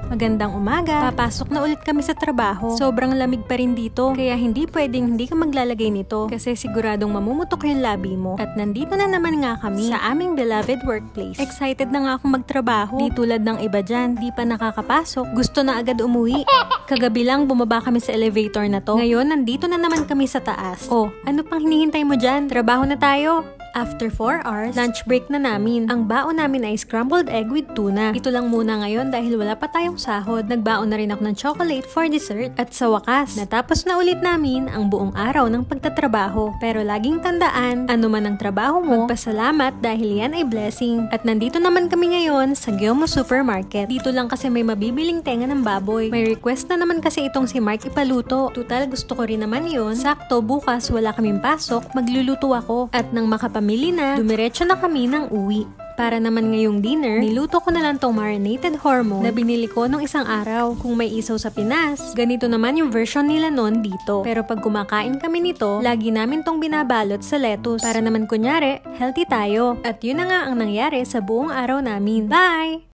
Magandang umaga. Papasok na ulit kami sa trabaho. Sobrang lamig pa rin dito, kaya hindi pwedeng hindi ka maglalagay nito kasi siguradong mamumutok yung labi mo. At nandito na naman nga kami sa aming beloved workplace. Excited na nga akong magtrabaho. Di tulad ng iba dyan, di pa nakakapasok. Gusto na agad umuwi. Kagabi lang bumaba kami sa elevator na to. Ngayon, nandito na naman kami sa taas. Oh, ano pang hinihintay mo dyan? Trabaho na tayo! After 4 hours, lunch break na namin. Ang baon namin ay scrambled egg with tuna. Ito lang muna ngayon dahil wala pa tayong sahod. Nagbaon na rin ako ng chocolate for dessert. At sa wakas, natapos na ulit namin ang buong araw ng pagtatrabaho. Pero laging tandaan, ano man ang trabaho mo, magpasalamat dahil yan ay blessing. At nandito naman kami ngayon sa Gyomo Supermarket. Dito lang kasi may mabibiling tenga ng baboy. May request na naman kasi itong si Mark ipaluto. Tutal, gusto ko rin naman yun. Sakto, bukas wala kaming pasok, magluluto ako. At nang makapamili na, dumiretso na kami ng uwi. Para naman ngayong dinner, niluto ko na lang tong marinated hormone na binili ko nung isang araw. Kung may isaw sa Pinas, ganito naman yung version nila nun dito. Pero pag kumakain kami nito, lagi namin tong binabalot sa lettuce. Para naman kunyari, healthy tayo. At yun na nga ang nangyari sa buong araw namin. Bye!